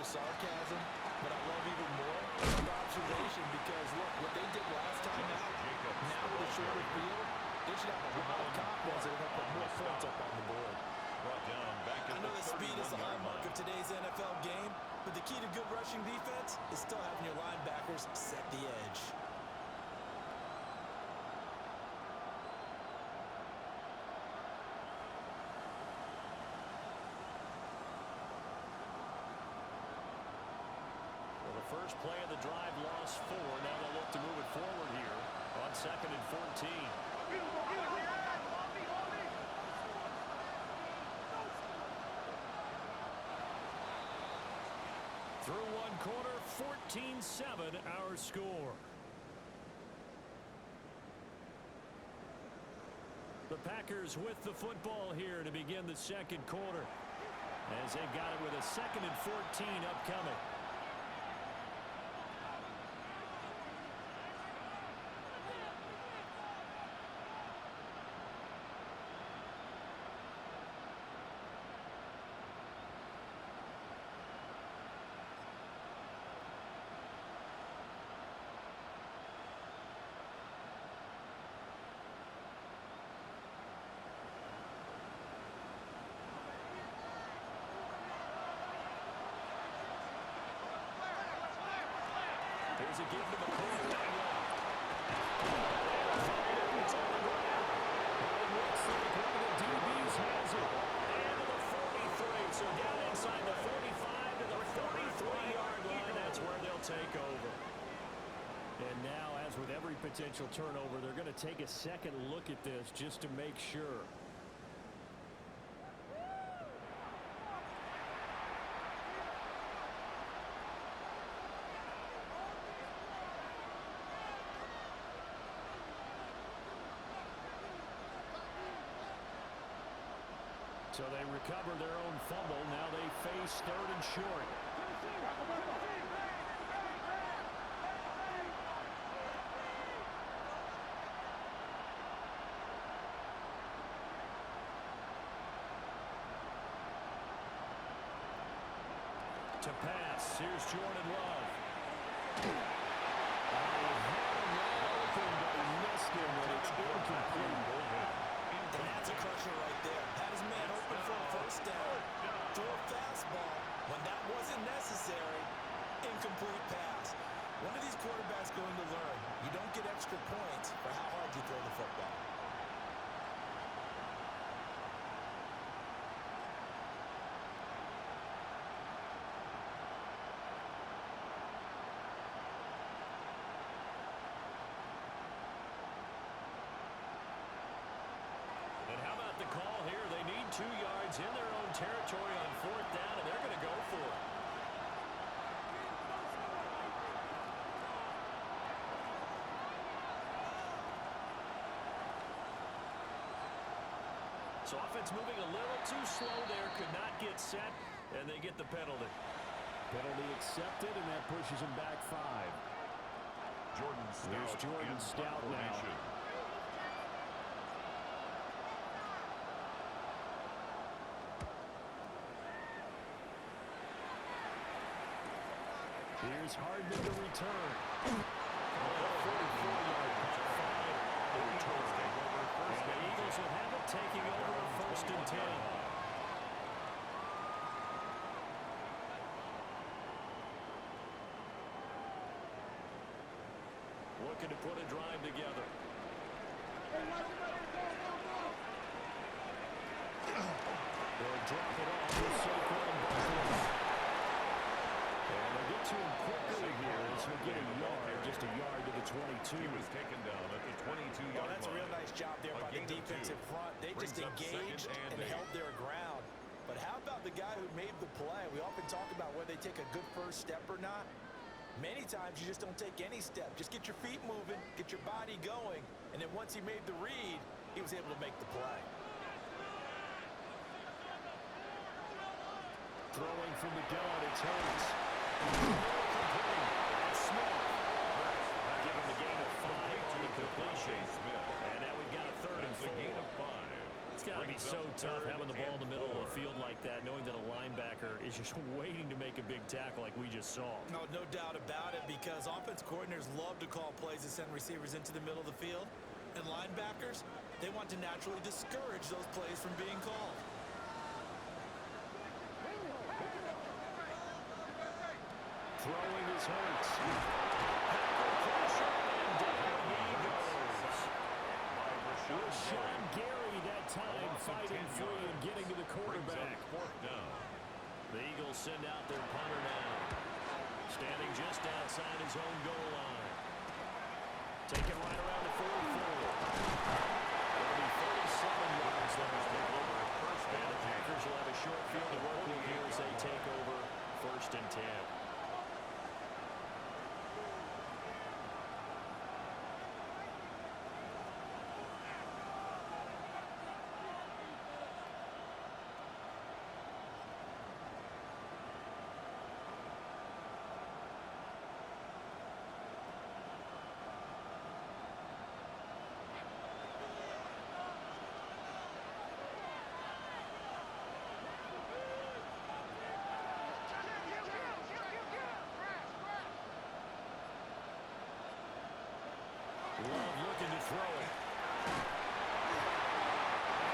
your sarcasm, but I love even more your observation because, look, what they did last time out, now with a shorter field, they should have a lot of confidence they're going to put more points up on the board. I know that speed is the hallmark of today's NFL game, but the key to good rushing defense is still having your linebackers set the edge. Well, the first play of the drive lost 4. Now they'll look to move it forward here on 2nd and 14. Through one quarter, 14-7 our score. The Packers with the football here to begin the second quarter, as they've got it with a 2nd and 14 upcoming. Here's a give to McCoy right left. It's on the ground. It looks like one of the DBs has it. And to the 43. So down inside the 45 to the 43-yard line. That's where they'll take over. And now, as with every potential turnover, they're going to take a second look at this just to make sure. So they recover their own fumble. Now they face 3rd and short. To pass, here's Jordan Love. Open, but he missed him, and it's incomplete. And that's a crusher right there. Had his man open for a first down. Throw a fastball when that wasn't necessary. Incomplete pass. One of these quarterbacks going to learn. You don't get extra points for how hard you throw the football. And how about the call here? They need 2 yards in their own territory on 4th down, and they're going to go for it. So offense moving a little too slow there, could not get set, and they get the penalty. Penalty accepted, and that pushes him back 5. Here's Jordan Stout now. Here's Hardman to return. 44-yard five. And the Eagles will have it, taking over on 1st and 10. Looking to put a drive together. They'll drop it off with Saquon Barkley. And they'll get to him quickly here as he'll get a yard, just a yard to the 22. He was taken down at the 22-yard line. That's a real nice job there by the defense in front. They just engaged and held their ground. But how about the guy who made the play? We often talk about whether they take a good first step or not. Many times you just don't take any step. Just get your feet moving, get your body going, and then once he made the read, he was able to make the play. Throwing from the gun, it's Hurts. That's Smith. Give him the gain of 5 on the completion. And now we've got a 3rd and 4. It's got to be so tough having the ball in the middle of the field like that, knowing that a lineman linebacker is just waiting to make a big tackle like we just saw. No doubt about it, because offense coordinators love to call plays that send receivers into the middle of the field. And linebackers, they want to naturally discourage those plays from being called. Throwing his Hurts. Tackle pressure, and down he goes. Sean Gary that time fighting free and getting to the quarterback. The Eagles send out their punter now. Standing just outside his own goal line. Taking right around the 44. It'll be 37 yards there to take over. And the Packers will have a short field to work with here as they take over 1st and 10. Love looking to throw it. And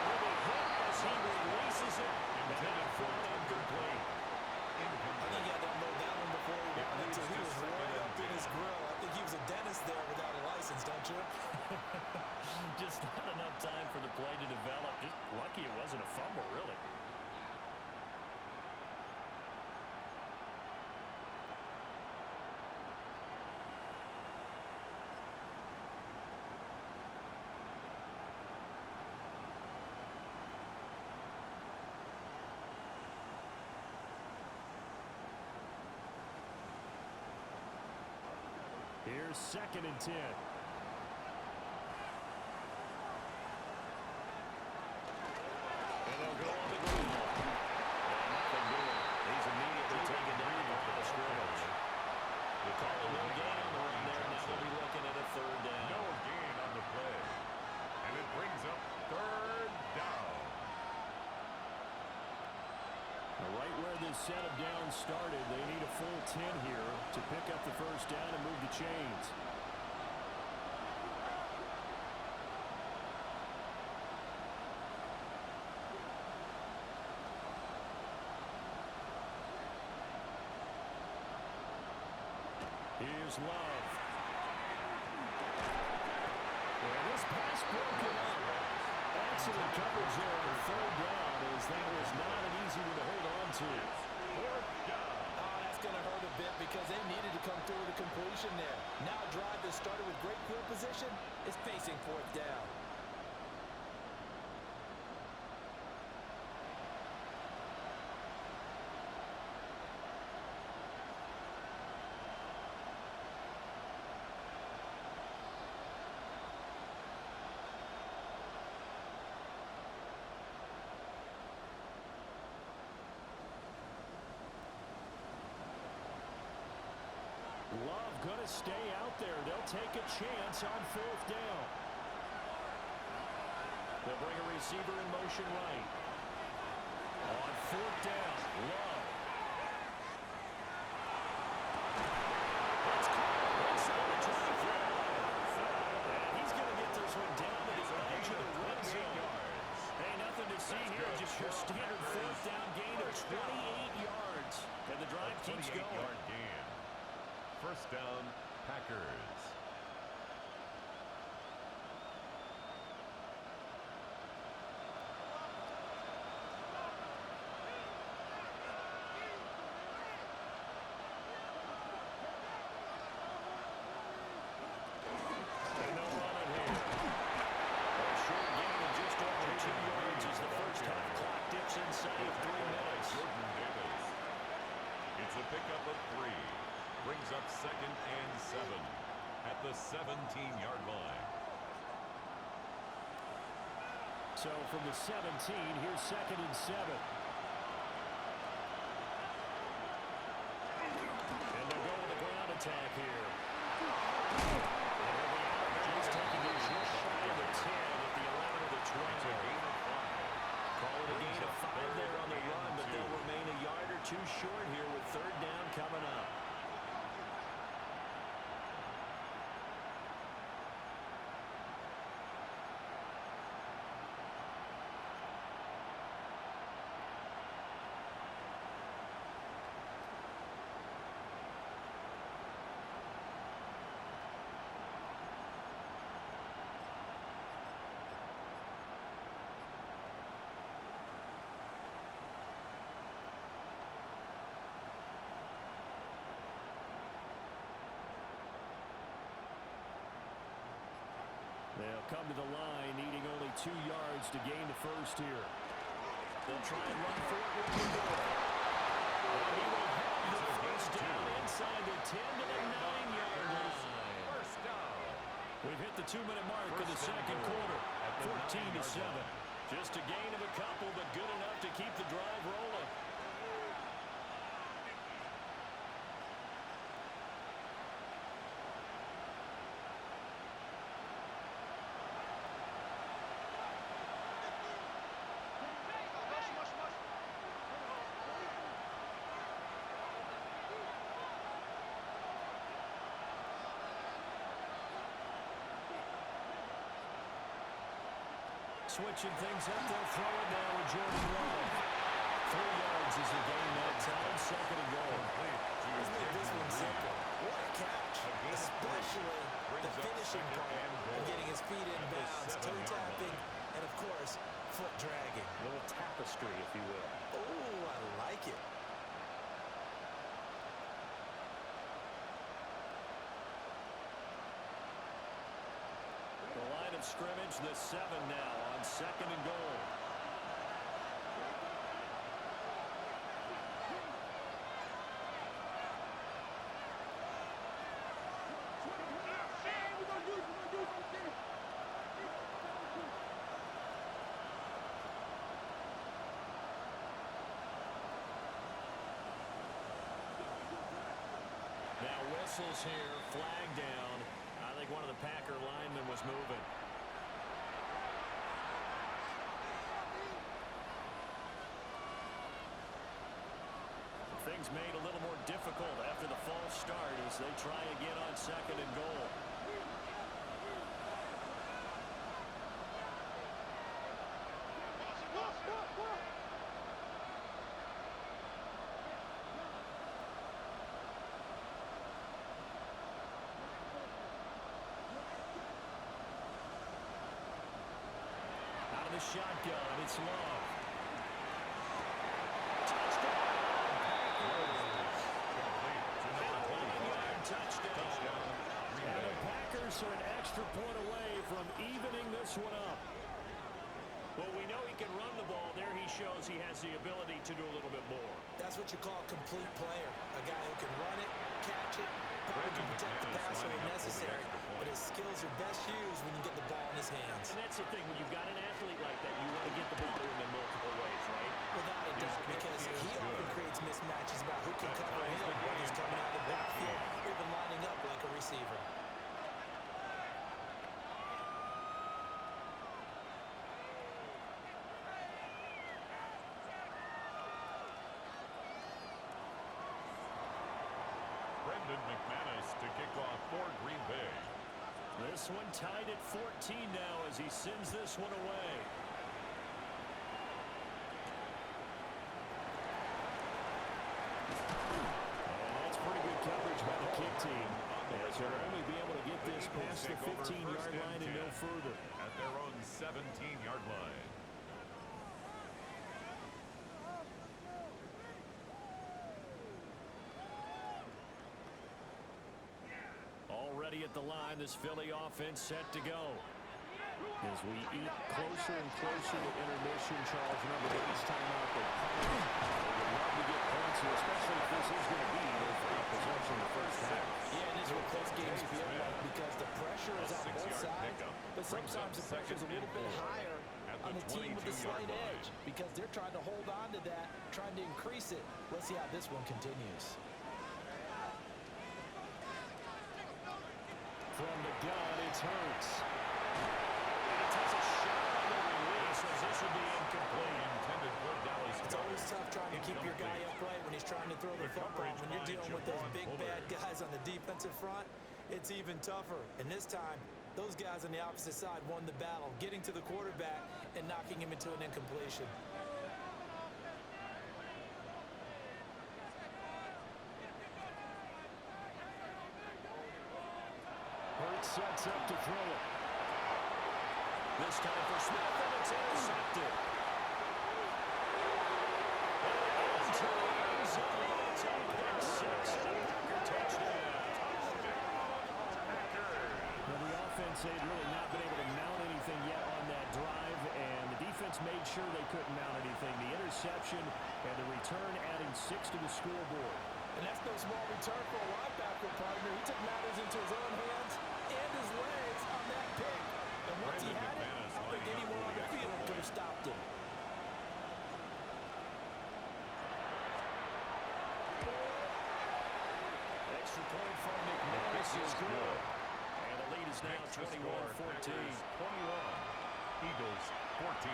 with a hit as he releases it. And then thrown incomplete. I think he had to unload that one before he got it, so he was right up in his grill. I think he was a dentist there without a license, don't you? Just not enough time for the play to develop. Just lucky it wasn't a fumble, really. Here's 2nd and 10. And they'll go on the green. And nothing doing. He's immediately taken down the line of scrimmage. They call a no gain on the run there. Now they'll be looking at a 3rd down. No gain on the play. And it brings up 3rd down. Now, right where this set of downs started, they need a full 10 here to pick up the 1st down and move the chains. Here's Love. Well, this pass broken up. Excellent coverage there on 3rd down, as that was not an easy one to hold on to. 4th down. Oh, that's going to hurt a bit because they needed to come through with a completion there. Now a drive that started with great field position is facing 4th down. Love going to stay out there. They'll take a chance on 4th down. They'll bring a receiver in motion right. On 4th down, Love. It's caught inside the 25. And he's going to get this one down to the edge of the red zone. Hey, nothing to see here. Just your standard 4th down gain of 28 yards. And the drive keeps going. 28-yard gain. 1st down, Packers. And no running here. A short gain of just over 2 yards as the 1st half clock dips inside of 3 minutes. Jordan Davis. It's a pickup of 3. Brings up 2nd and 7 at the 17-yard line. So from the 17, here's 2nd and 7. And they'll go with a ground attack here. And they'll be out of bounds, taking it just shy of the 10 at the 11 of the 12. It's a gain of 5. Call it a gain of 5 there on the run, but they'll remain a yard too short here with third down coming up. They'll come to the line, needing only 2 yards to gain the first here. They'll try and run for it with the ball. And he will have the first down inside the 10 to the 9-yard line. First down. We've hit the 2-minute mark of the second quarter, 14-7. Just a gain of a couple, but good enough to keep the drive rolling. Switching things up, they'll throw it now with Jordan Love. 3 yards is the gain that time, second and goal. Let's make this one simple. What a catch, especially the finishing part of getting his feet in bounds, toe tapping, and of course, foot dragging. A little tapestry, if you will. Oh, I like it. The line of scrimmage, the 7 now on second and goal. Now whistles here, flag down. I think one of the Packer linemen was moving. Things made a little more difficult after the false start as they try again on second and goal. Out of the shotgun, it's Love. Touchdown. And the Packers are an extra point away from evening this one up. Well, we know he can run the ball. There he shows he has the ability to do a little bit more. That's what you call a complete player. A guy who can run it, catch it, probably can protect the passer when necessary. But his skills are best used when you get the ball in his hands. And that's the thing. When you've got an athlete like that, you want to get the ball to him in multiple ways, right? Without a doubt, because he often creates mismatches about who can cover him when he's coming out of the backfield, or even lining up like a receiver. McManus to kick off for Green Bay. This one tied at 14 now as he sends this one away. And that's pretty good coverage by the kick team, as they'll only be able to get this past the 15-yard line and no further. At their own 17-yard line. Already at the line, this Philly offense set to go. As we eat closer and closer to intermission, Charles, remember the last time out they would love to get points here, especially if this is going to be their first possession in the first half. Yeah, and this is what close games feel like because the pressure is on both sides, but sometimes the pressure is a little bit higher on the team with the slight edge because they're trying to hold on to that, trying to increase it. Let's see how this one continues. From the gun, it's Hurts. And it takes a shot on the release as this will be incomplete. Intended for Dallas. It's always tough trying to keep your guy upright when he's trying to throw the football. When you're dealing with those big, bad guys on the defensive front, it's even tougher. And this time, those guys on the opposite side won the battle, getting to the quarterback and knocking him into an incompletion. Hurts sets up to throw it. This time for Smith, and it's intercepted. Into the end zone. It's a pick six and a Packer touchdown. Well, the offense had really not been able to mount anything yet on that drive, and the defense made sure they couldn't mount anything. The interception and the return adding 6 to the scoreboard. And that's no small return for a linebacker partner. He took matters into his own hands and his legs on that pick. And once he had it, I don't think anyone on the field could have stopped him. Extra point from McManus is good. And the lead is now 21-14. 21. Eagles 14.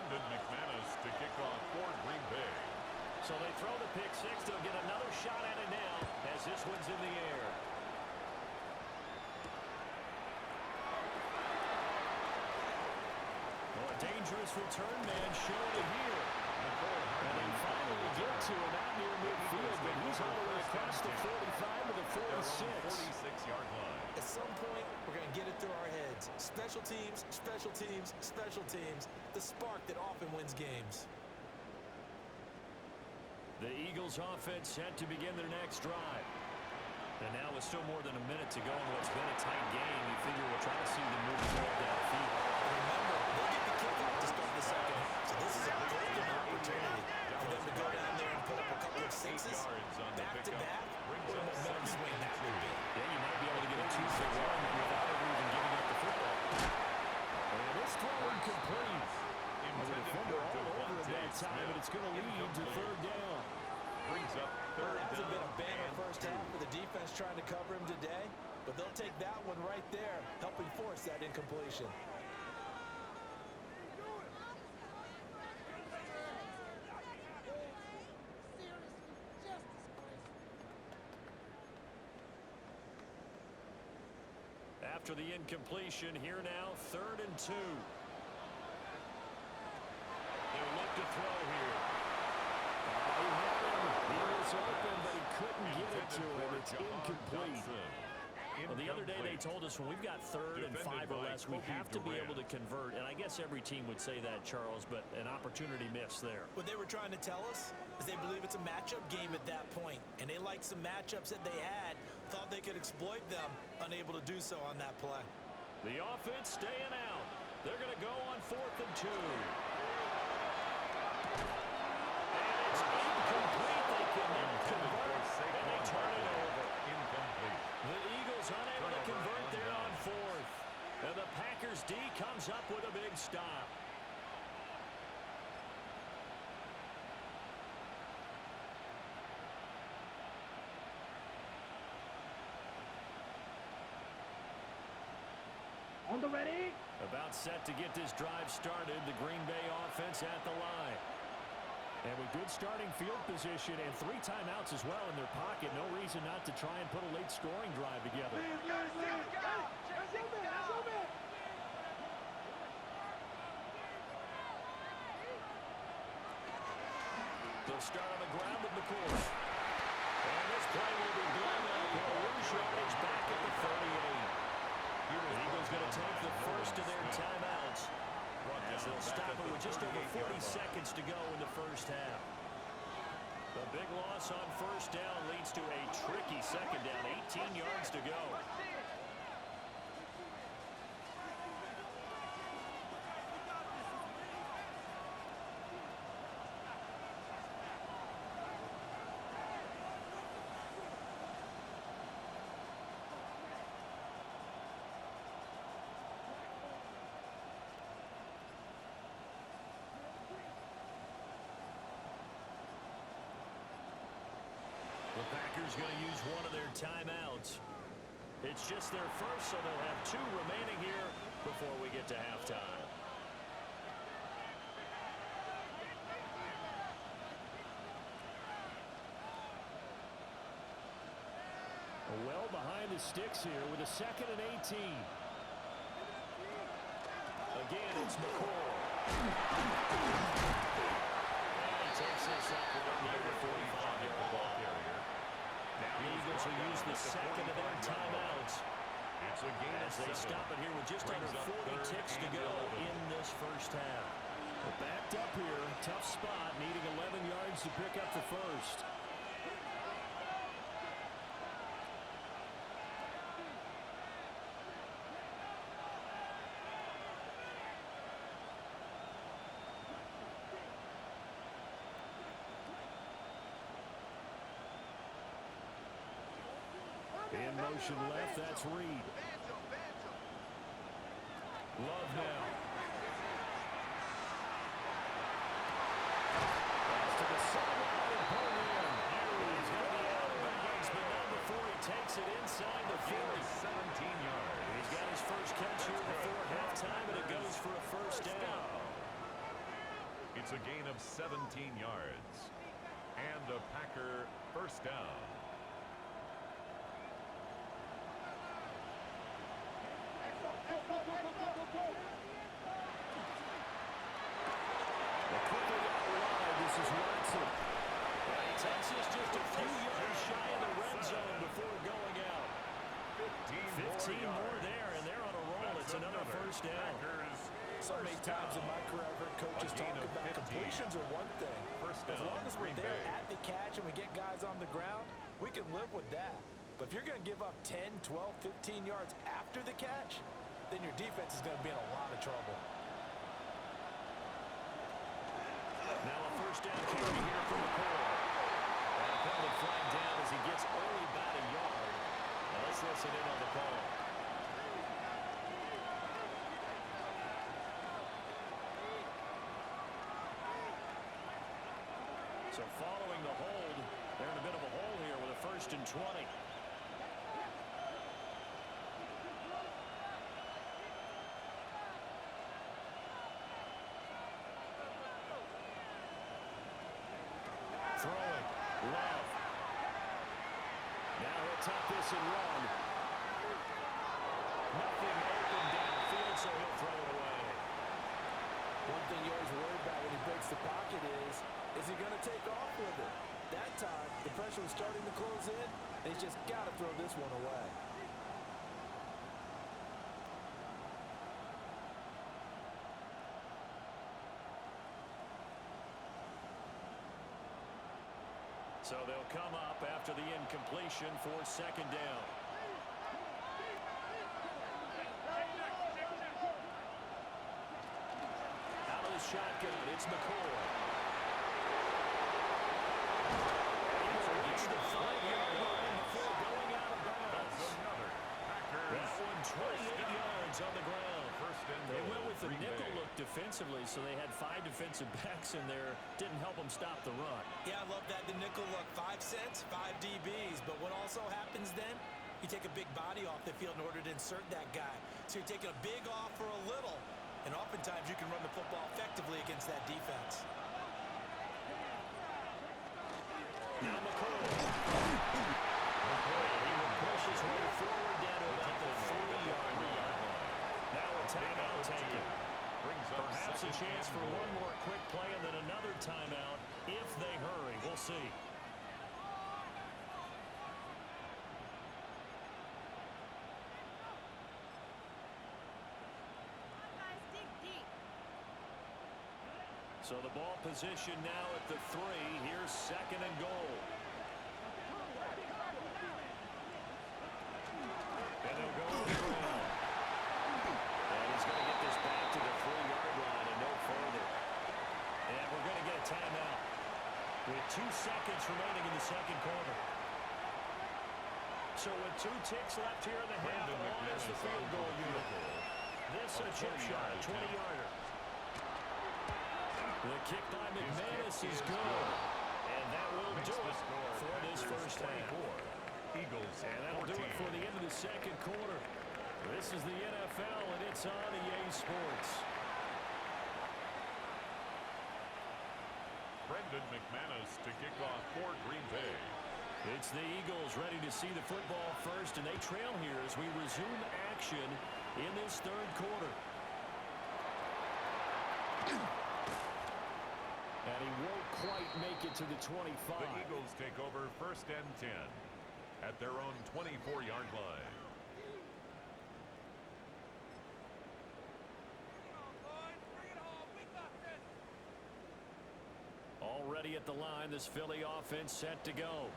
McManus to kick off for Green Bay. So they throw the pick six. They'll get another shot at it now as this one's in the air. Well, a dangerous return man showed it here. And they finally get to him out near midfield, but he's all the way across the 45 to the 46. 46-yard line. At some point, we're going to get it through our heads. Special teams, special teams, special teams. The spark that often wins games. The Eagles offense set to begin their next drive. And now with still more than a minute to go in what's been a tight game, you figure we'll try to see them move the ball downfield. Remember, they get the kickoff to start the second half. So this is a golden opportunity for them to go down there and put up a couple of sixes back-to-back. What a momentum swing that would be. Yeah, you might be able to get a 2-for-1 without ever even giving up the football. And this throw incomplete. The defender all over at that time, and it's going to lead to third down. Brings up third That hasn't been a down banner and first half for the defense trying to cover him today, but they'll take that one right there, helping force that incompletion. After the incompletion, here now, 3rd and 2. They'll look to throw here. He had him. He was open, but he couldn't get it to him. It's incomplete. Well, the other day they told us when we've got 3rd and 5 or less, we have to be able to convert. And I guess every team would say that, Charles, but an opportunity missed there. What they were trying to tell us is they believe it's a matchup game at that point, and they liked some matchups that they had, thought they could exploit them, unable to do so on that play. The offense staying out. They're going to go on 4th and 2. And it's incomplete. They cannot convert, and they turn it over. incomplete. The Eagles unable to convert there on 4th. And the Packers D comes up with a big stop. On the ready. About set to get this drive started, the Green Bay offense at the line. And with good starting field position and 3 timeouts as well in their pocket, no reason not to try and put a late scoring drive together. They'll start on the ground in the quarter. And this play will be blown up. Rouge yardage back at the 38. The Eagles going to take the first of their timeouts as they'll stop it with just over 40 seconds to go in the first half. The big loss on first down leads to a tricky second down, 18 yards to go. The Packers going to use one of their timeouts. It's just their first, so they'll have 2 remaining here before we get to halftime. Well behind the sticks here with a 2nd and 18. Again, it's McCoy. And he takes this up near the 45-yard line. Now the Eagles will use the 2nd of their timeouts It's a gain as they stop it here with just under 40 ticks to go in this first half. But backed up here, tough spot, needing 11 yards to pick up the first. In motion left, that's Reed. Love now. Pass to the sideline and pull in. He's going to be out of bounds, but not before he takes it inside the 40. 17 yards. He's got his first catch here before halftime, and it goes for a first down. It's a gain of 17 yards. And a Packer first down. Just a few yards shy of the red zone before going out. 15 more there, and they're on a roll. It's another first down. So many times in my career, I've heard coaches talk about completions are one thing. As long as we're there at the catch and we get guys on the ground, we can live with that. But if you're going to give up 10, 12, 15 yards after the catch, then your defense is going to be in a lot of trouble. Now a first down carry here from McCoy. And a penalty flag down as he gets only about a yard. Now let's listen in on the call. So following the hold, they're in a bit of a hole here with a 1st and 20. Throwing. Love. Now he'll tap this and run. Nothing open downfield, so he'll throw it away. One thing you always worry about when he breaks the pocket is he going to take off with it? That time, the pressure was starting to close in, and he's just got to throw this one away. So they'll come up after the incompletion for 2nd down. Out of the shotgun, it's McCoy. He will reach the 5-yard line before going out of bounds. That one 28 yards on the ground. They went with the nickel look defensively, so they had 5 defensive backs in there. Didn't help them stop the run. Yeah, I love that. The nickel look, 5 cents, 5 DBs. But what also happens then, you take a big body off the field in order to insert that guy. So you're taking a big off for a little, and oftentimes you can run the football effectively against that defense. Now McCoy. He will push his way forward down to about the 3-yard line. Now a timeout taken. Perhaps a chance for one more quick play and then another timeout if they hurry. We'll see. So the ball position now at the 3. Here's 2nd and goal. And they'll go on the ground. And he's going to get this back to the 3-yard line and no further. And we're going to get a timeout with 2 seconds remaining in the 2nd quarter. So with 2 ticks left here in the half, all is the field goal unit. This a chip shot, a 20-yarder. The kick by McManus is good. And that will do it for this first half. Eagles, And that'll do it for the end of the second quarter. This is the NFL, and it's on EA Sports. Brendan McManus to kick off for Green Bay. It's the Eagles ready to see the football first, and they trail here as we resume action in this third quarter. And he won't quite make it to the 25. The Eagles take over 1st and 10 at their own 24-yard line. Already at the line, this Philly offense set to go.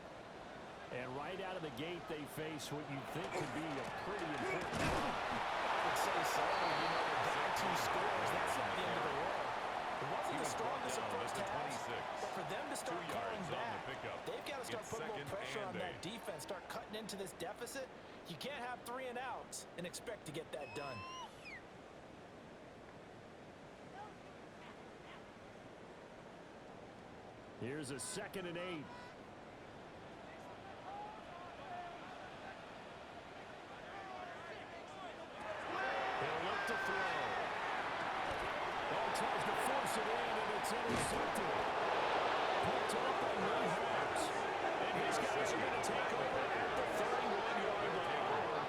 And right out of the gate, they face what you think could be a pretty important drive. I would say so. You know, they're down 2 scores. That's not the end of the world. It wasn't the strongest at first half, but for them to start calling back, they've got to start putting more pressure on that defense, start cutting into this deficit. You can't have 3 and outs and expect to get that done. Here's a 2nd and 8. He'll look to throw. Ball tries to force it in, and it's intercepted. Picked up by Mayhaps. And his guys are going to take over at the 31-yard line.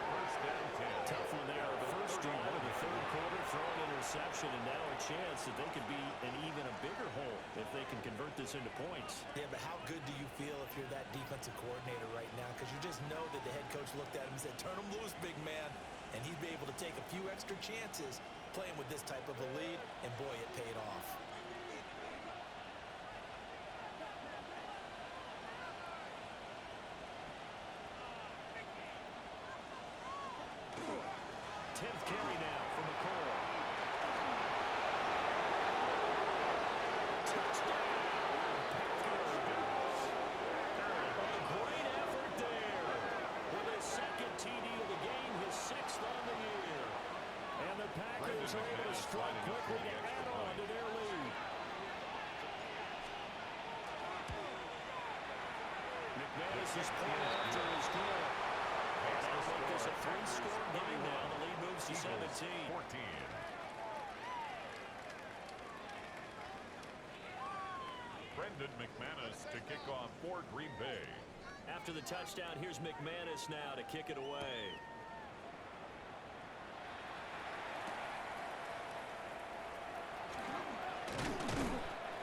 Tough one there. First drive of the third quarter, throwing interception, and now a chance that they could be in even a bigger hole if they can convert this into points. Yeah, but how good do you feel if you're that defensive coordinator right now? Because you just know that the head coach looked at him and said, turn him loose, big man. And he'd be able to take a few extra chances playing with this type of a lead, and boy, it paid off. Tenth carry now for McCoy. Touchdown, Packers. A great effort there. With his 2nd TD of the game, his 6th on the year. And the Packers are able to strike quickly to add on to their lead. McManus is pulling after his goal. And that'll make this a 3-score game now. The lead moves to 17. 14. Brendan McManus to kick off for Green Bay. After the touchdown, here's McManus now to kick it away.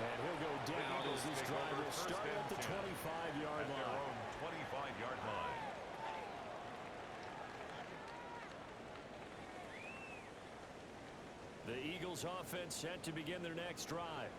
And he'll go down as this drive will start at the 25-yard line. Their own 25-yard line. The Eagles offense set to begin their next drive.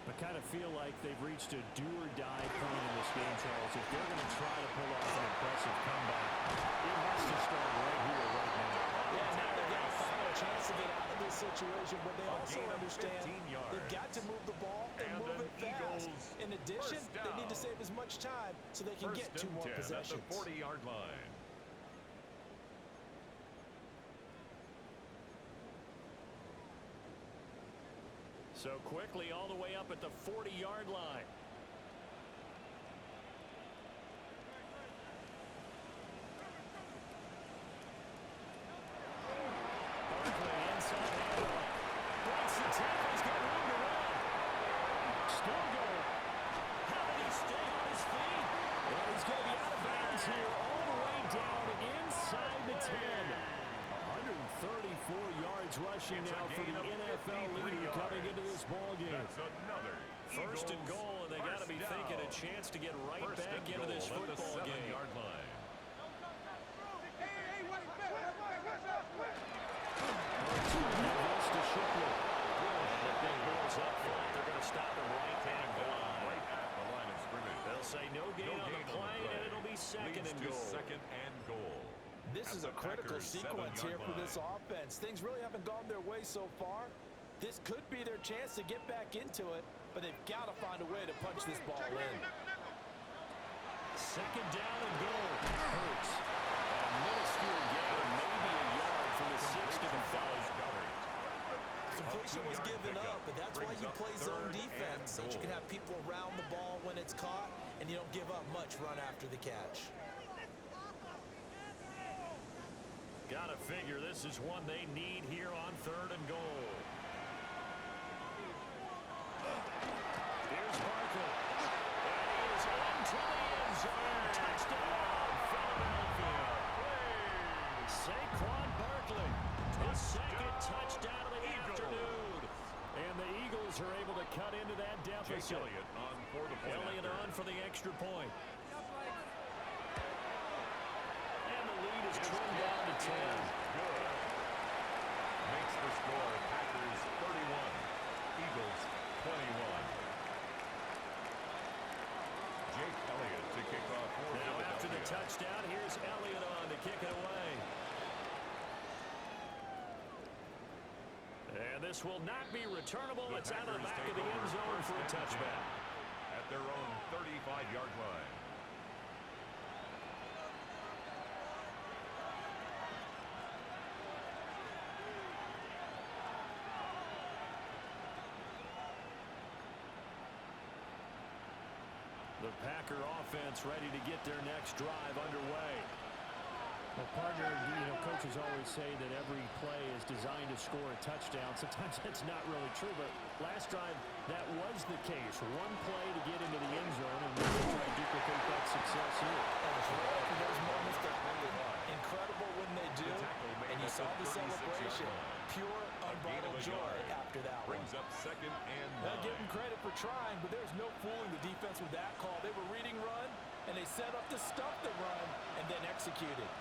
I kind of feel like they've reached a do-or-die point in this game, Charles. If they're going to try to pull off an impressive comeback, it has to start right here, right now. Yeah, now they've got a final chance to get out of this situation, but they also understand they've got to move the ball and move it fast. In addition, they need to save as much time so they can get 2 more possessions. At the 40-yard line. So quickly all the way up at the 40-yard line. Barkley inside handoff. Breaks the tackle. He's got room to run. Still going. How did he stay on his feet? Well, he's going to be out of bounds here all the way down inside the 10. 134 yards rushing now for the NFL leader coming into this ballgame. That's another First and goal, and they got to be thinking a chance to get right back into this football game. Yard line. They're going to stop him right at the line. Right at the line of scrimmage. They'll say no gain on the play, and it'll be second and goal. Second and goal. This is a critical sequence here for this offense. Things really haven't gone their way so far. This could be their chance to get back into it, but they've got to find a way to punch this ball in. Second down and goal. Hurts. A minuscule gain, maybe a yard from the 6 to the 5. Completion was given up, but that's why you play zone defense, so that you can have people around the ball when it's caught, and you don't give up much run after the catch. Gotta figure this is one they need here on 3rd and goal. Here's Barkley. And he is into the end zone. Touchdown, Philadelphia. Saquon Barkley, his second touchdown of the afternoon. And the Eagles are able to cut into that deficit. Elliott on for the point. Elliott on for the extra point. And the lead is trimmed down to 10. Good. Makes the score Packers 31, Eagles 21. Jake Elliott to kick off for Now after the Philadelphia. touchdown, here's Elliott on to kick it away. And this will not be returnable. The It's out of the Packers back of take the end over zone for a first and 10 touchback. at their own 35-yard line. The Packer offense ready to get their next drive underway. Well, partner, coaches always say that every play is designed to score a touchdown. Sometimes that's not really true, but last drive, that was the case. One play to get into the end zone, and we're going to try to duplicate that success here. That's right. And those moments that are incredible when they do, and you saw the celebration. Pure, unbridled joy after that one. Brings up 2nd and 9. Well, give them credit for trying, but there's no fooling the defense with that call. They were reading run, and they set up to stop the run, and then executed.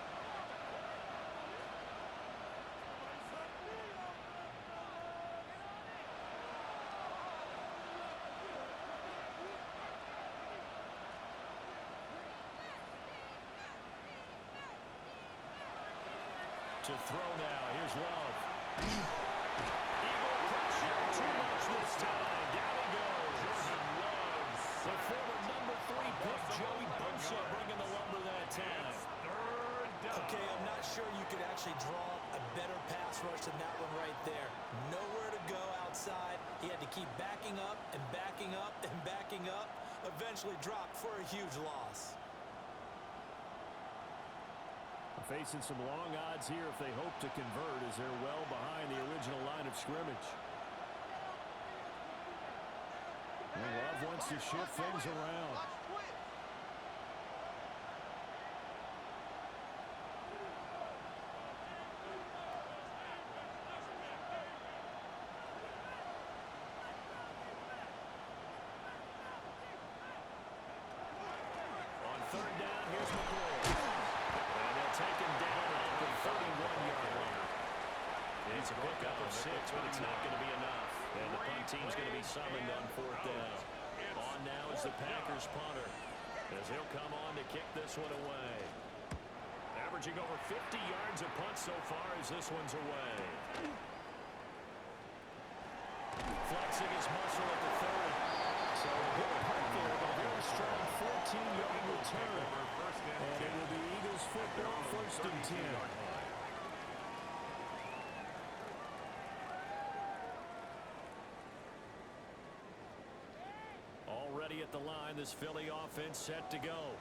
To throw now. Here's Love. Eagle pressure. Too much this time. Down he goes. Jordan Love. The former number 3 pick, Joey Bosa, bringing the lumber that time. Okay, I'm not sure you could actually draw a better pass rush than that one right there. Nowhere to go outside. He had to keep backing up and backing up and backing up. Eventually dropped for a huge loss. Facing some long odds here if they hope to convert as they're well behind the original line of scrimmage. And Love wants to shift things around. On 3rd down, here's McCoy. And they'll take him down at the 31-yard line. It's a pickup of 6, but it's not going to be enough. And the punt team's going to be summoned on 4th down. On now is the Packers punter, as he'll come on to kick this one away. Averaging over 50 yards a punt so far as this one's away. Flexing his muscle at the 30. So a good punt there, but a very strong 14-yard return. And it will be Eagles football, 1st and 10. Already at the line, this Philly offense set to go.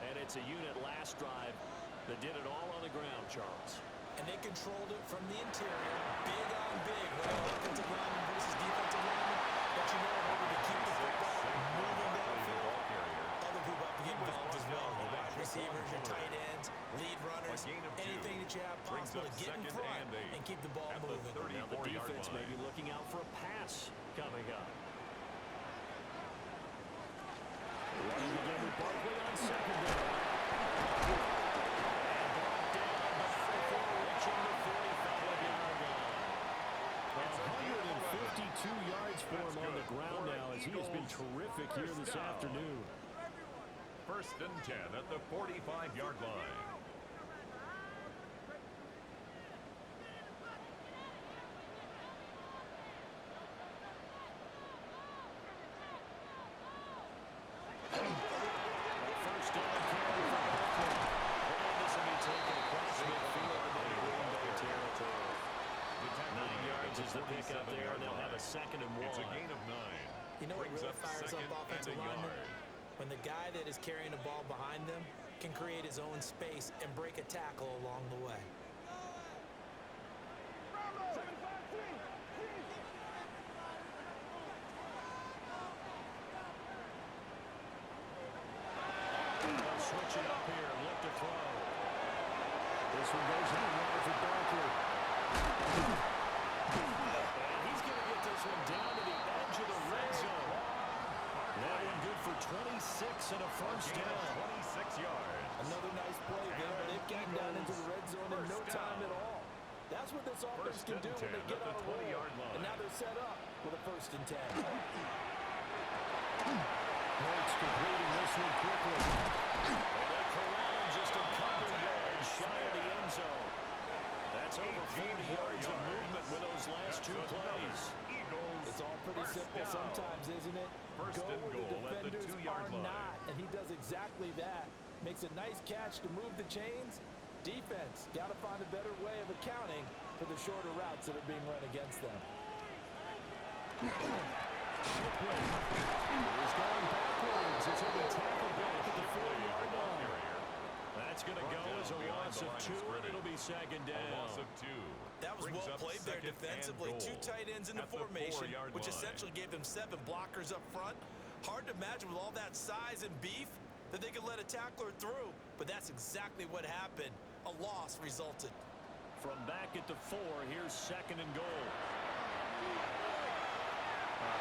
And it's a unit last drive that did it all on the ground, Charles. And they controlled it from the interior. Big on big. Whether offensive lineman versus defensive lineman. But you know, in order to keep the football moving downfield, other people have to get involved as well. Your wide receivers, your tight ends, lead runners, anything that you have possible to get in front and keep the ball moving. Now the defense may be looking out for a pass coming up. Running again with Barkley on 2nd down. And brought down before reaching the 45-yard line. 152 yards for him on the ground now as he has been terrific here this afternoon. 1st and 10 at the 45-yard line. First down carry for Barkley. And this will be taken across midfield into Green Bay territory. 9 yards is the pickup there, and they'll have a 2nd and 1. It's a gain of 9. You know what Brings really up fires 2nd up offensive and a linemen? yard. When the guy that is carrying the ball behind them can create his own space and break a tackle along the way. This one goes in wide for Barkley. And he's going to get this one down to the edge of the red zone. That one good for 26 and a first down. 26 yards. Another nice play there. They've gotten down into the red zone in no time at all. That's what this offense can do when they get on a roll. And now they're set up with a 1st and 10. Wentz completing this one quickly. And that corral just a couple yards shy of the end zone. That's over 40 yards of movement with those last 2 plays. It's all pretty simple sometimes, isn't it? First Go and where goal the at the defenders 2-yard are line. not, and he does exactly that. Makes a nice catch to move the chains. Defense got to find a better way of accounting for the shorter routes that are being run against them. Shipley is going backwards. It's going to be tackled back at the 40-yard line. That's going to go as a loss of 2, and it'll be 2nd down. A loss of 2. That was Brings well up played there 2nd and defensively. goal 2 tight ends in the at the formation, 4-yard which line. essentially gave them 7 blockers up front. Hard to imagine with all that size and beef that they could let a tackler through, but that's exactly what happened. A loss resulted. From back at the 4, here's 2nd and goal.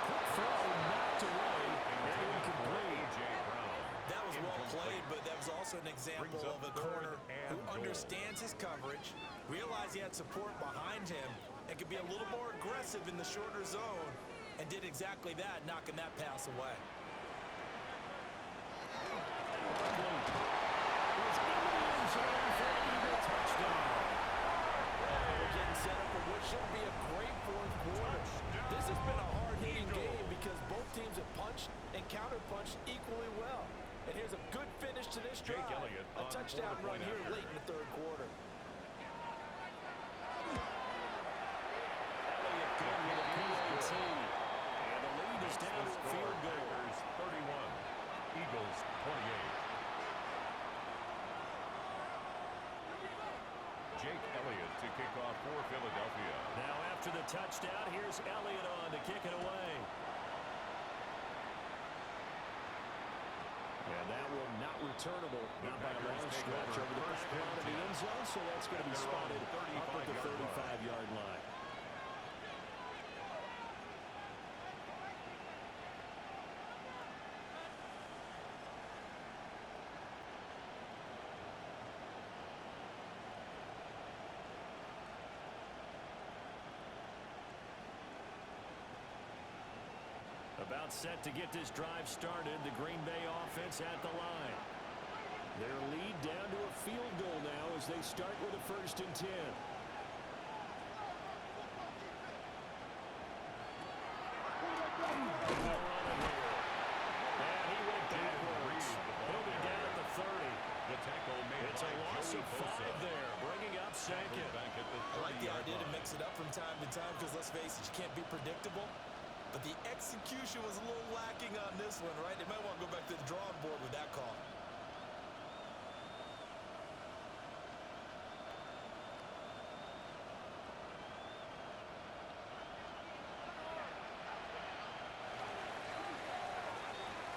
Quick throw knocked away and incomplete. That was well played, but that was also an example of a corner who understands his coverage, realized he had support behind him, and could be a little more aggressive in the shorter zone, and did exactly that, knocking that pass away. We're getting set up for what should be a great 4th quarter. This has been a hard-hitting game because both teams have punched and counter-punched equally well. And here's a good finish to this drive. Elliott A touchdown run here late in the 3rd quarter. Elliott good with a PAT. And the lead is down to a field goal. 31. Eagles 28. Jake Elliott to kick off for Philadelphia. Now after the touchdown, here's Elliott on to kick it away. And that will not returnable, not by a long stretch over the background of the end zone, so that's going to be spotted up at the 35-yard line. About set to get this drive started, the Green Bay offense at the line. Their lead down to a field goal now as they start with a 1st and 10. And he went backwards. He'll be down at the 30. The tackle made It's a by loss Joey of 5 Bosa. there, bringing up 2nd. Back at the I like the 30-yard idea to line. mix it up from time to time because, let's face it, you can't be predictable. But the execution was a little lacking on this one, right? They might want to go back to the drawing board with that call.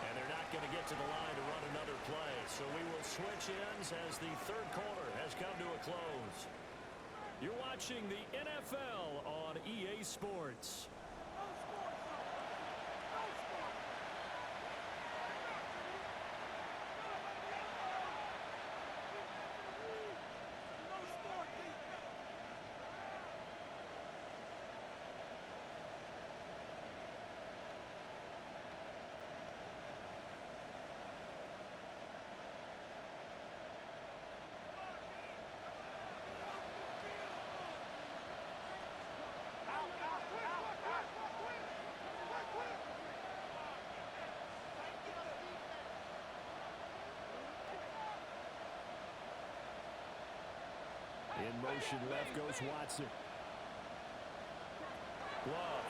And they're not going to get to the line to run another play. So we will switch ends as the 3rd quarter has come to a close. You're watching the NFL on EA Sports. In motion left goes Watson. Glove.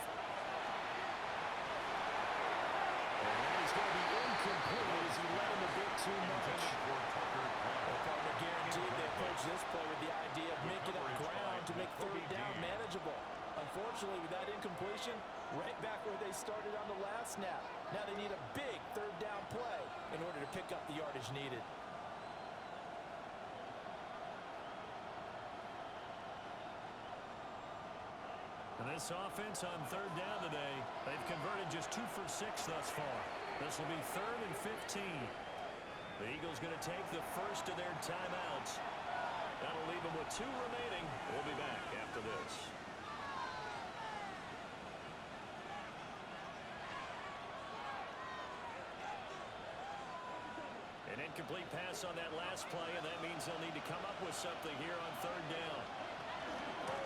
And that is going to be incomplete as he let him a bit too much. The partner guaranteed they approach this play with the idea of making up ground to make 3rd down manageable. Unfortunately, with that incompletion, right back where they started on the last snap. Now they need a big 3rd down play in order to pick up the yardage needed. And this offense on third down today, they've converted just 2 for 6 thus far. This will be 3rd and 15. The Eagles going to take the first of their timeouts. That'll leave them with 2 remaining. We'll be back after this. An incomplete pass on that last play, and that means they'll need to come up with something here on third down.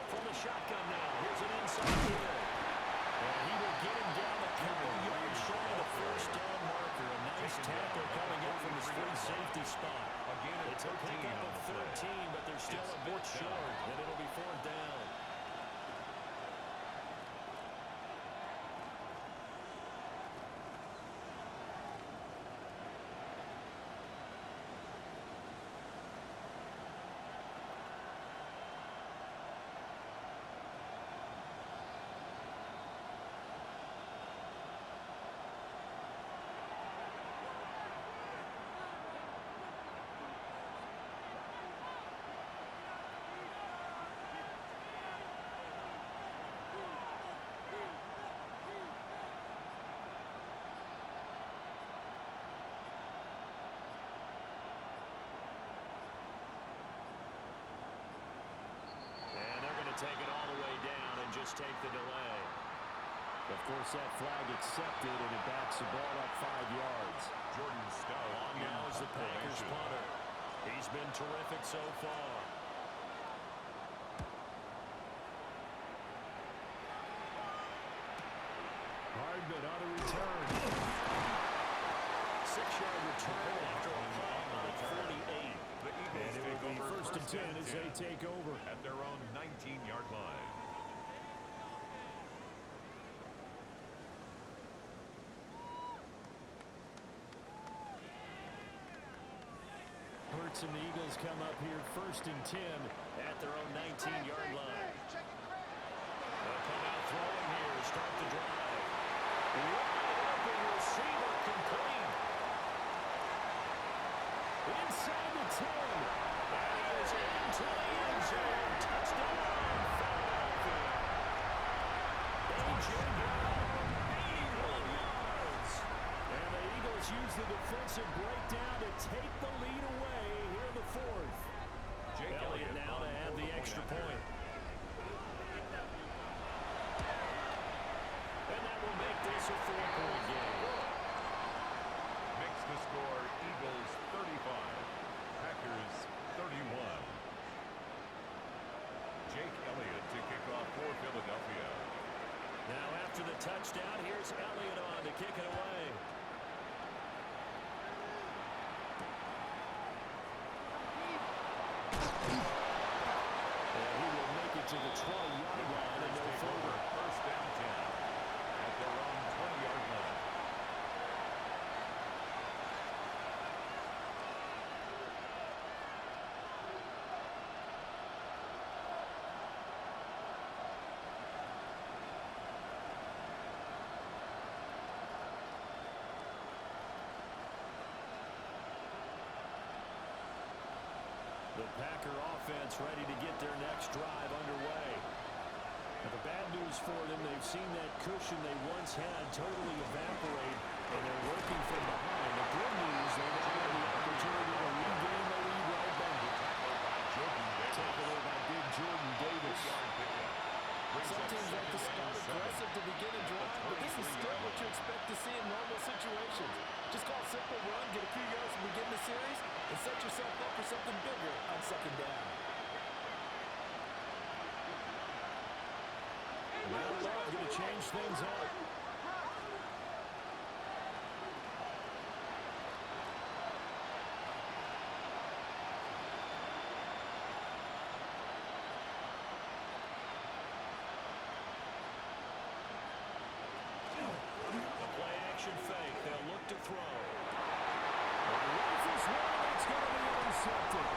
From the shotgun now, here's an inside hill. And he will get him down a couple yards short of the first down marker. A nice tackle coming in from his free safety spot. It's a pickup of 13, but they're still a bit short, and it'll be 4th down. Take it all the way down and just take the delay. Of course, that flag accepted, and it backs the ball up 5 yards. Jordan Stout On now is the Packers punter. He's been terrific so far. Hardman on the return. 6-yard return after a punt on the 48. The Eagles And it take will be over 1st and 10 as they take over. at their own 19-yard line. Hurts and the Eagles come up here 1st and 10 At their own 19-yard line. They'll come out throwing here to start the drive. Wide open receiver complete. inside the 10. And he is into the end zone. Touchdown, Philadelphia. A.J. Brown, 81 yards. And the Eagles use the defensive breakdown to take the lead away here in the 4th. Elliott now to have the extra point. And that will make this a 4-point game. Makes the score Eagles 35, Packers 31. Jake Elliott to kick off for Philadelphia. Now after the touchdown, here's Elliott on to kick it away. And he will make it to the 20-yard line and no further. First down 10 at their own 20-yard line. The Packer offense ready to get their next drive underway. Now, the bad news for them, they've seen that cushion they once had totally evaporate, and they're working from behind. The good news, they now have the opportunity to regain the lead right back. Taken by big Jordan Davis. Some teams like to start aggressive to begin a drive, but this is still what you expect to see in normal situations. Just call a simple run, get a few yards to begin the series, and set yourself up for something bigger on 2nd down. Now Love going to change things up. Fake. They'll look to throw. Rifles one, it's going to be intercepted.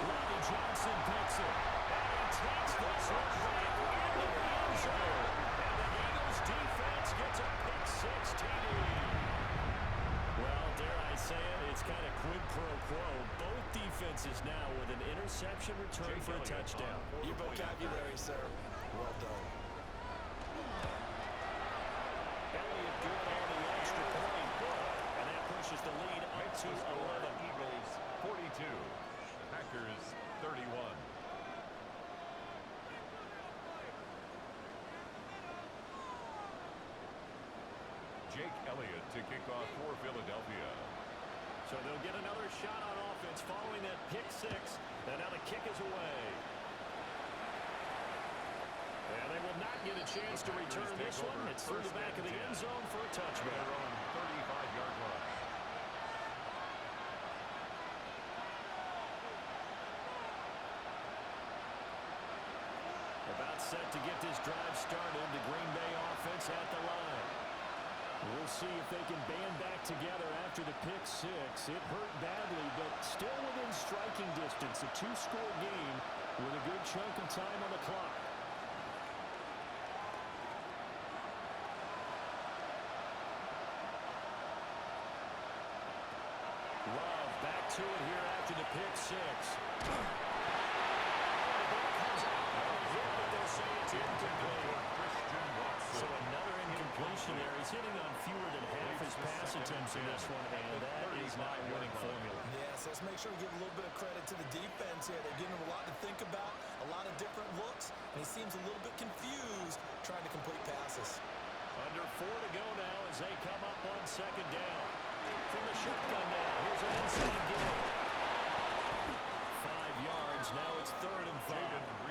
Lonnie Johnson picks it. And he takes this one back into the end zone. And the Eagles defense gets a pick 6 TD. Well, dare I say it, it's kind of quid pro quo. Both defenses now with an interception return for a touchdown. Your vocabulary, sir. Well done. Jake Elliott to kick off for Philadelphia. So they'll get another shot on offense following that pick six. And now the kick is away. And they will not get a chance to return this one. It's through the back of the end zone for a touchback. They're on 35-yard line. About set to get this drive started. The Green Bay offense at the line. We'll see if they can band back together after the pick six. It hurt badly, but still within striking distance. A two-score game with a good chunk of time on the clock. Love back to it here after the pick six. So another incompletion there. He's hitting on fewer than half his pass attempts in this one, and that is not a winning formula. Yes, let's make sure we give a little bit of credit to the defense here. They're giving him a lot to think about, a lot of different looks, and he seems a little bit confused trying to complete passes. Under 4 to go now as they come up on second down. From the shotgun now, here's an inside game. 5 yards, now it's 3rd and 5.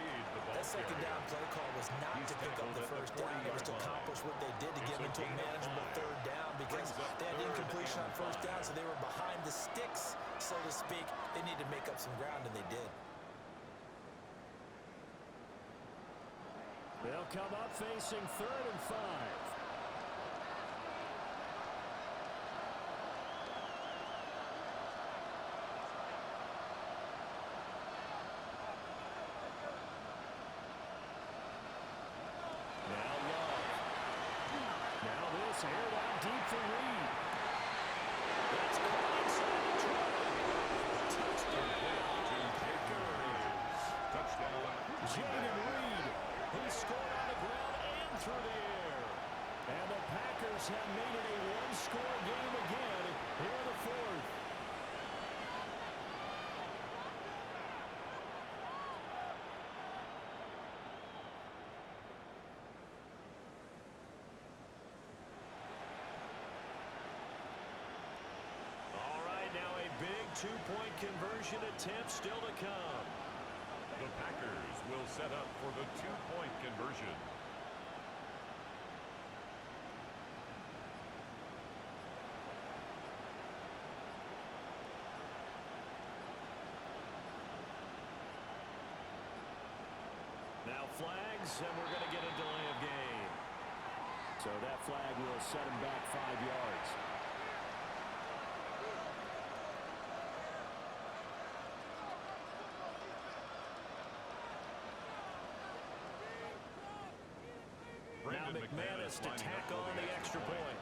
That second down play call was not to pick up the first down. It was to accomplish what they did to get into a manageable 3rd down because they had incompletion on first down, so they were behind the sticks, so to speak. They needed to make up some ground, and they did. They'll come up facing 3rd and 5. Aired out deep for Reed. That's caught inside the 20. Touchdown. Jaden Reed. He scored on the ground and through the air. And the Packers have made it a one-score game again here in the 4th. Big two-point conversion attempt still to come. The Packers will set up for the two-point conversion. Now flags, and we're going to get a delay of game. So that flag will set him back 5 yards. Now McManus to tack on the extra point.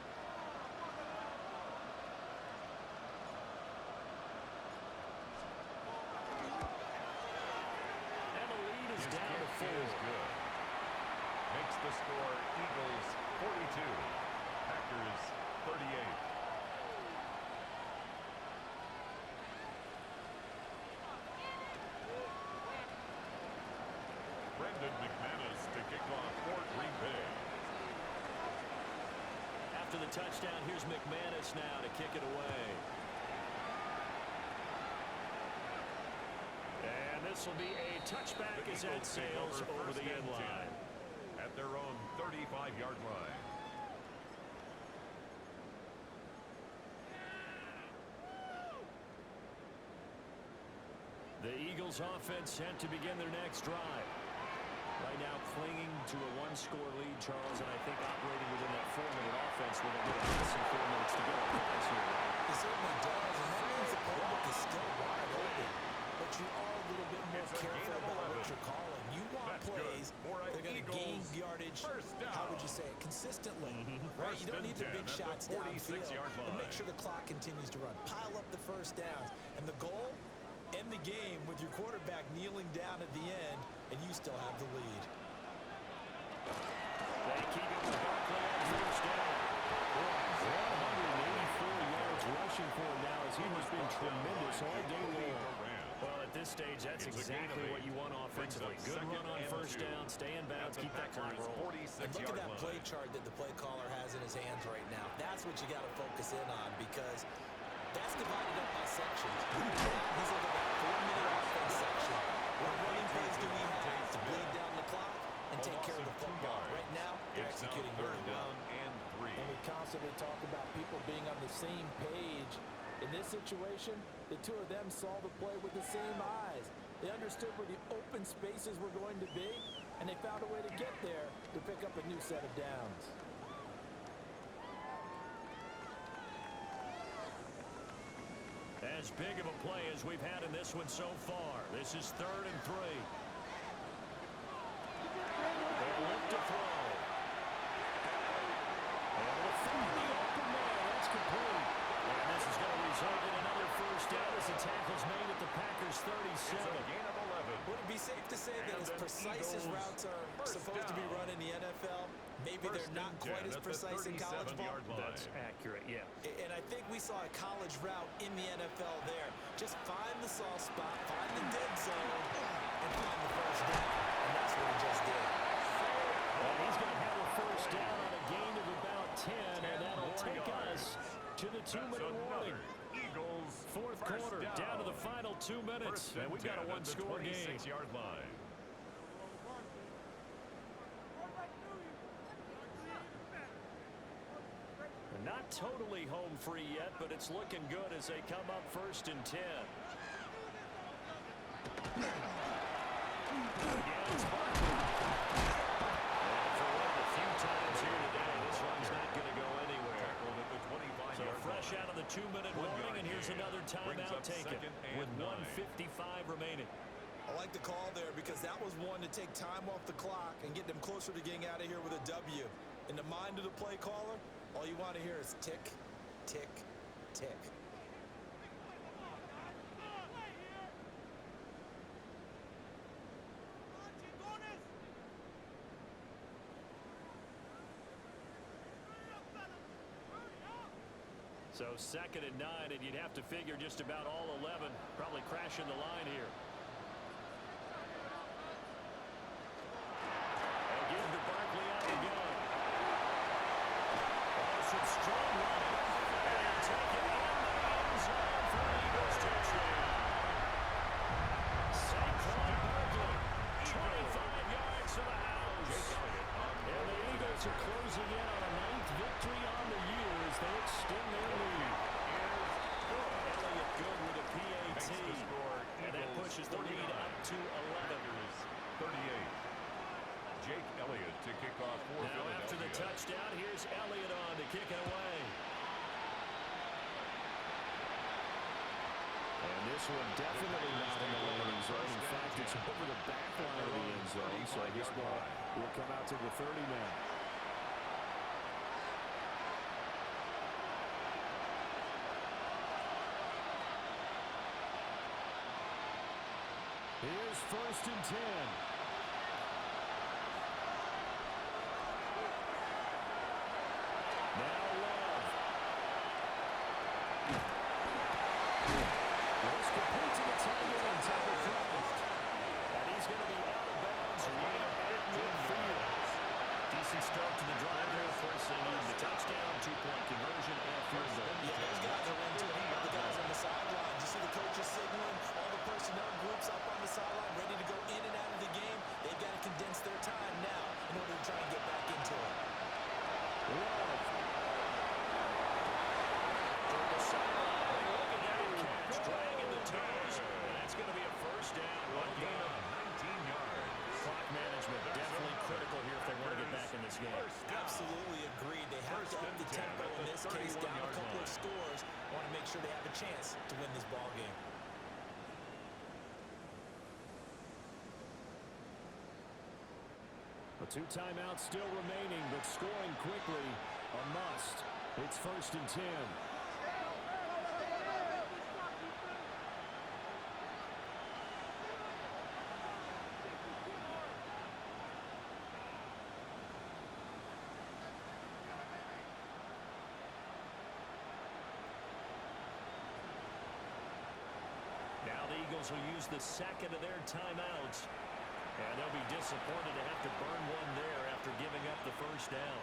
And the lead is down to 4. Makes the score Eagles 42, Packers 38. Brendan McManus to kick off for Green Bay. After the touchdown, here's McManus now to kick it away. And this will be a touchback as that sails over the end line. At their own 35-yard line. The Eagles offense set to begin their next drive. Right now clinging to a one-score lead, Charles, and I think operating within that 4-minute offense with less than 4 minutes to go. It certainly does, and that means the playbook is still wide open. But you are a little bit more careful about what you're calling. You want plays that are going to gain yardage, how would you say it, consistently. Right? You don't need the big shots downfield, but make sure the clock continues to run. Pile up the first downs. And the goal, end the game with your quarterback kneeling down at the end, and you still have the lead. They keep it with Barkley on first down. 184 yards rushing for him now as he has been tremendous all day long. Well, at this stage, that's exactly what you want offensively. Good run on first down, stay in bounds, keep that clock rolling. And look at that play chart that the play caller has in his hands right now. That's what you got to focus in on because that's divided up by sections. He's looking at that 4-minute offense section. What running plays do we have to bleed down the clock and take care of the football? Right now, they're executing very well. And we constantly talk about people being on the same page. In this situation, the two of them saw the play with the same eyes. They understood where the open spaces were going to be, and they found a way to get there to pick up a new set of downs. As big of a play as we've had in this one so far. This is 3rd and 3. They'll look to throw. And we'll find the open man. That's complete. And this is going to result in another first down as the tackle's made at the Packers' 37. Gain of 11. Would it be safe to say that as precise as routes are supposed to be run in the NFL, maybe they're not quite as precise in college ball? That's accurate, yeah. And I think we saw a college route in the NFL there. Just find the soft spot, find the dead zone, and find the first down. And that's what he just did. Well, he's going to have a first down on a gain of about 10, and that'll take us to the 2-minute warning. Eagles, 4th quarter, down to the final 2 minutes, and we've got a one-score game. 26-yard line. Not totally home free yet, but it's looking good as they come up 1st and 10. Again, it's Barkley. And for one of the few times here today, this one's not going to go anywhere. So fresh out of the 2-minute warning, and here's another timeout taken with 1:55 remaining. I like the call there because that was one to take time off the clock and get them closer to getting out of here with a W. In the mind of the play caller, all you want to hear is tick, tick, tick. So 2nd and 9, and you'd have to figure just about all 11 probably crashing the line here. They give to Barkley out the gun. Some strong running. And taken in the end zone for an Eagles touchdown. Saquon Barkley, 25 yards to the house. And the Eagles are closing in on a 9th victory on the year as they extend their lead. Elliott good with a PAT. And that pushes the lead up to 11. 38. Jake Elliott to kick off for Now after the touchdown, here's Elliott on to kick it away. And this one definitely not in the landing zone. In fact, it's over the back line of the end zone. So this ball will come out to the 30 now. Here's 1st and 10. Now Love. This complete to the tight end, Tucker Kraft. And he's going to be out of bounds right at midfield. Decent start to the drive there. First they need the touchdown, 2-point conversion, and field goal. Yeah, those guys are into it. The guys on the sidelines. You see the coaches signaling, all the personnel groups up on the sideline, ready to go in and out of the game. They've got to condense their time now in order to try and get back into it. Love. Toward the sideline. Look at that catch. Dragging the toes. And that's going to be a first down. Well done. 19 yards. Clock management definitely critical here if they want to get back in this game. Absolutely agreed. They have to up the tempo in this case, down a couple of scores. Want to make sure they have a chance to win this ball game. A 2 timeouts still remaining, but scoring quickly a must. It's 1st and 10. Now the Eagles Eagles will use the second of their timeouts. And they'll be disappointed to have to burn one there after giving up the first down.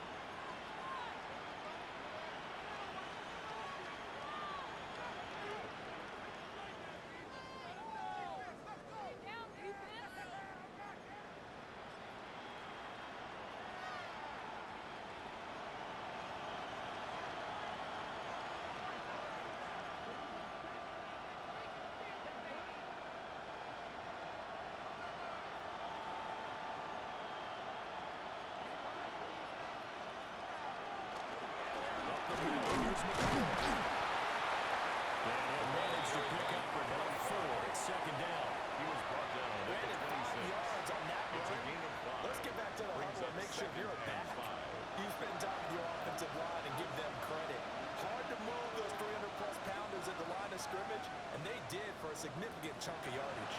Significant chunk of yardage.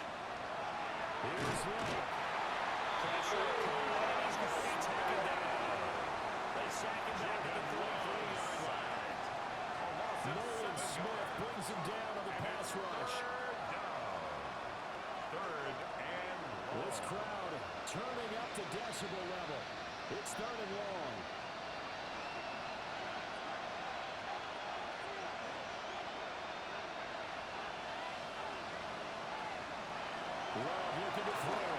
Here's Love. Pressure coming, and he's going to be taken down. They sack him back at the 33-yard line. Nolan Smith brings him down on the pass rush. Third and long. This crowd turning up the decibel level. It's third and long. Love looking to throw.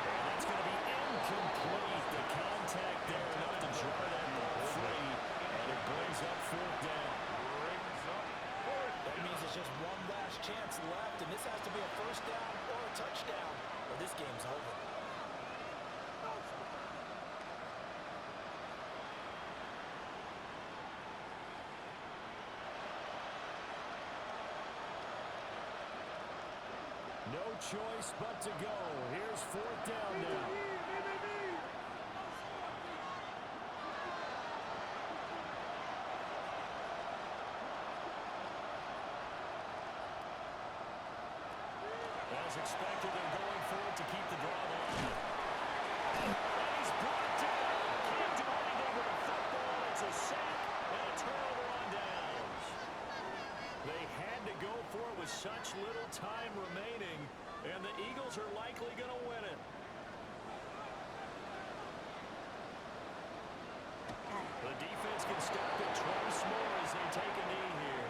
And that's going to be incomplete. The contact there enough to draw that ball free. And it brings up fourth down. That means it's just one last chance left, and this has to be a first down or a touchdown, or this game's over. No choice but to go. Here's fourth down now. As expected, they're going for it to keep the drive alive. And he's brought down. Can't do anything with the football. It's a sack and a turnover on downs. They had to go for it with such little time remaining, and the Eagles are likely going to win it. The defense can stop it twice more as they take a knee here.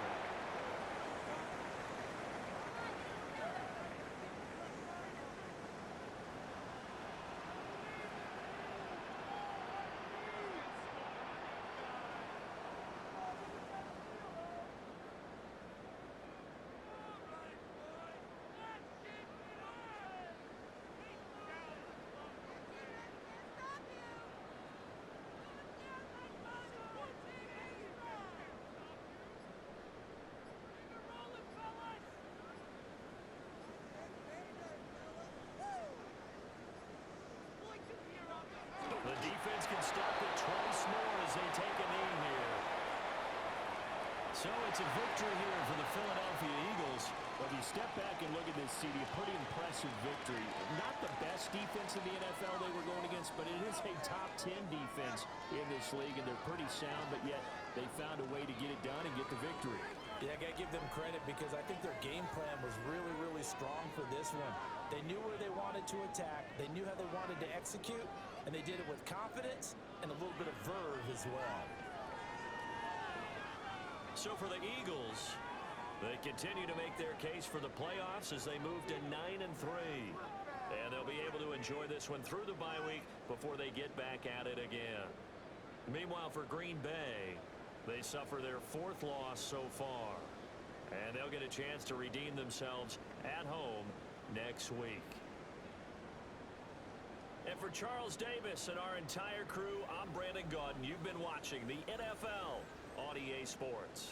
The defense can stop it twice more as they take a knee here. So it's a victory here for the Philadelphia Eagles. Well, if you step back and look at this, CD, a pretty impressive victory. Not the best defense in the NFL they were going against, but it is a top 10 defense in this league, and they're pretty sound, but yet they found a way to get it done and get the victory. Yeah, I got to give them credit because I think their game plan was really, really strong for this one. They knew where they wanted to attack. They knew how they wanted to execute, and they did it with confidence and a little bit of verve as well. So for the Eagles, they continue to make their case for the playoffs as they move to 9-3. And they'll be able to enjoy this one through the bye week before they get back at it again. Meanwhile, for Green Bay, they suffer their fourth loss so far. And they'll get a chance to redeem themselves at home next week. And for Charles Davis and our entire crew, I'm Brandon Gaudin. You've been watching the NFL on EA Sports.